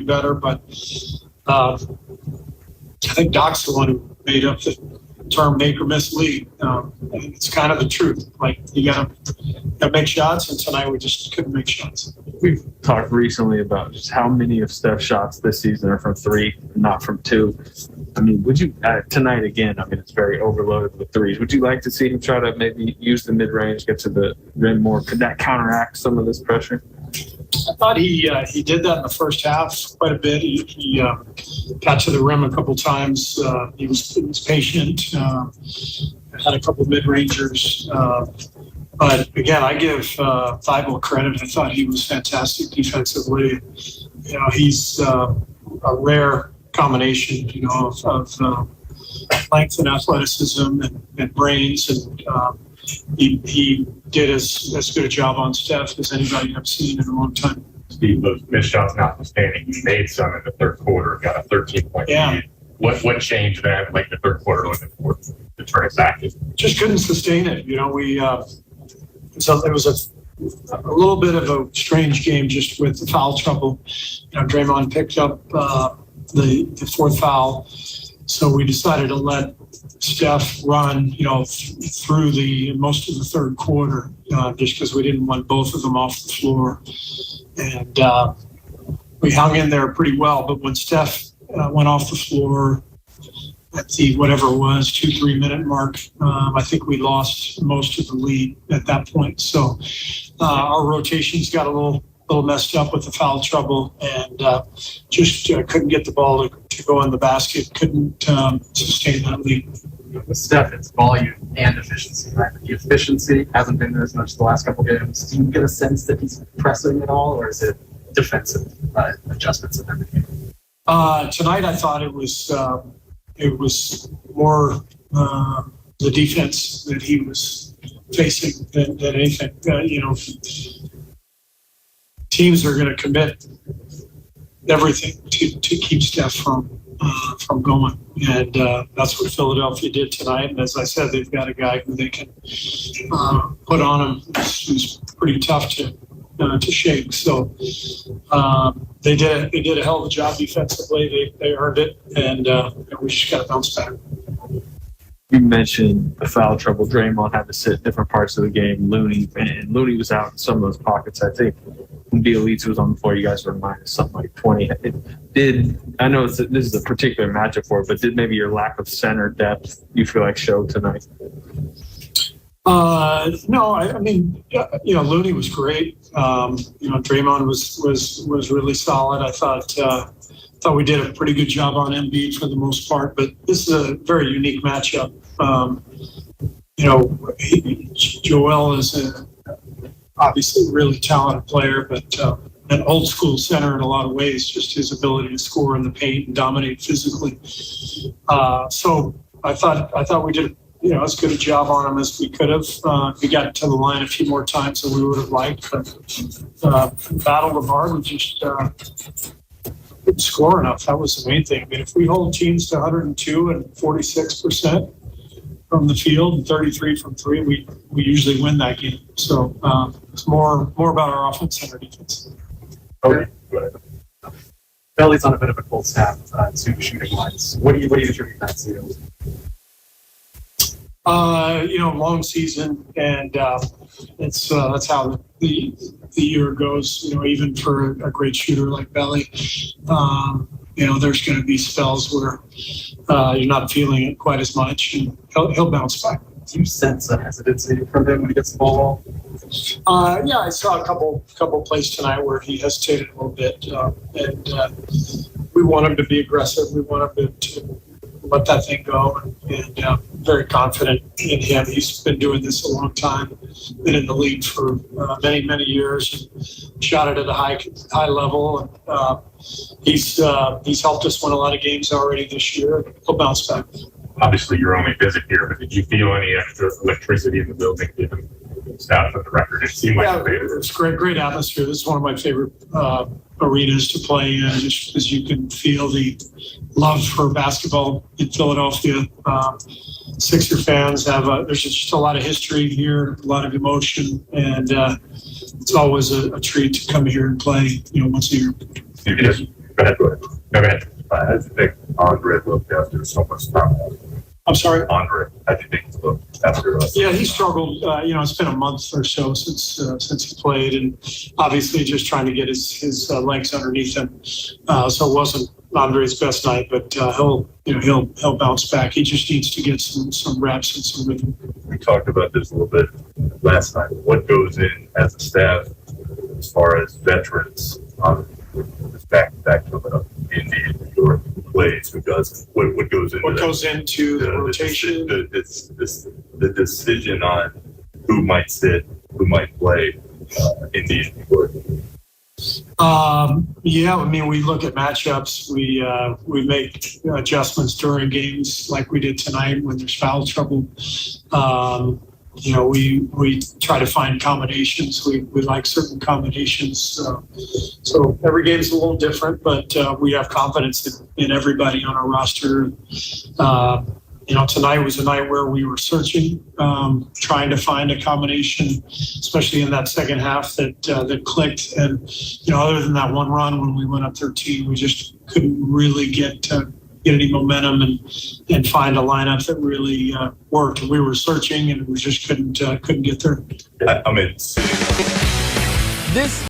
better. But I think Doc's the one who made up the term make or miss league. It's kind of the truth. Like, you got to make shots, and tonight we just couldn't make shots. We've talked recently about just how many of Steph's shots this season are from three, not from two. I mean, would you tonight again? I mean, it's very overloaded with threes. Would you like to see him try to maybe use the mid-range, get to the rim more? Could that counteract some of this pressure? I thought he did that in the first half quite a bit. He got to the rim a couple times. He was patient. Had a couple mid-rangers. But again, I give Thybulle credit. I thought he was fantastic defensively. You know, he's a rare combination, you know, of length and athleticism and brains, and he did as good a job on Steph as anybody I've seen in a long time. Steve, those missed shots notwithstanding, you made some in the third quarter, got a 13-point lead. What changed then, like the third quarter or the fourth, to turn it back? Just couldn't sustain it. You know, so it was a little bit of a strange game just with the foul trouble. You know, Draymond picked up the fourth foul, so we decided to let Steph run, you know, through the most of the third quarter, just because we didn't want both of them off the floor, and we hung in there pretty well. But when Steph went off the floor at the whatever it was 2-3 minute mark, I think we lost most of the lead at that point. So our rotations got a little messed up with the foul trouble, and just couldn't get the ball to go in the basket, couldn't sustain that lead. With Steph, it's volume and efficiency, right? The efficiency hasn't been there as much the last couple games. Do you get a sense that he's pressing at all, or is it defensive adjustments and everything? Tonight I thought it was more the defense that he was facing than anything. You know, teams are going to commit everything to keep Steph from going, and that's what Philadelphia did tonight. And as I said, they've got a guy who they can put on him who's pretty tough to shake. So they did a hell of a job defensively. They earned it, and we just got to bounce back. You mentioned the foul trouble. Draymond had to sit different parts of the game. Looney was out in some of those pockets. I think when Bielitsa was on the floor, you guys were minus something like 20. I know this is a particular matchup for it, but did maybe your lack of center depth you feel like showed tonight? No, I mean, you know, Looney was great. You know, Draymond was really solid. I thought we did a pretty good job on Embiid for the most part, but this is a very unique matchup. You know, Joel is obviously a really talented player, but an old school center in a lot of ways, just his ability to score in the paint and dominate physically. So I thought we did, you know, as good a job on him as we could have. We got to the line a few more times than we would have liked. But Battle of Bar, we just couldn't score enough. That was the main thing. I mean, if we hold teams to 102 and 46% from the field and 33 from three, we usually win that game. So it's more about our offense than our defense. Okay. Belly's on a bit of a cold snap to shooting wise. What do you attribute that to? You know, long season, and it's that's how the year goes. You know, even for a great shooter like Belly, you know, there's going to be spells where you're not feeling it quite as much, and he'll bounce back. Do you sense a hesitancy from him when he gets the ball? Yeah, I saw a couple plays tonight where he hesitated a little bit, and we want him to be aggressive. We want him to let that thing go, and very confident in him. He's been doing this a long time, been in the league for many years, and shot it at a high level. And he's helped us win a lot of games already this year. He'll bounce back. Obviously, your only visit here, but did you feel any extra electricity in the building given status of the record? It seemed like it's great atmosphere. This is one of my favorite arenas to play in, just because you can feel the love for basketball in Philadelphia. Sixer fans there's just a lot of history here, a lot of emotion, and it's always a treat to come here and play, you know, once a year. Maybe just Go ahead. No, go ahead. I think Andre looked after so much time. I'm sorry. Andre, how do you think he looked after us? Yeah, he struggled. It's been a month or so since he played, and obviously just trying to get his legs underneath him. So it wasn't Andre's best night, but he'll bounce back. He just needs to get some reps and some rhythm. We talked about this a little bit last time. What goes in as a staff as far as veterans on this back coming up? Indeed, who plays, who doesn't? What goes into What that? goes into the rotation? The decision on who might sit, who might play in the injury report. We look at matchups. We make adjustments during games like we did tonight when there's foul trouble. We try to find combinations. We like certain combinations. So every game's a little different, but we have confidence in everybody on our roster. Tonight was a night where we were searching, trying to find a combination, especially in that second half that clicked. And, other than that one run when we went up 13, we just couldn't really get any momentum and find a lineup that really worked. We were searching and we just couldn't get there. I mean, This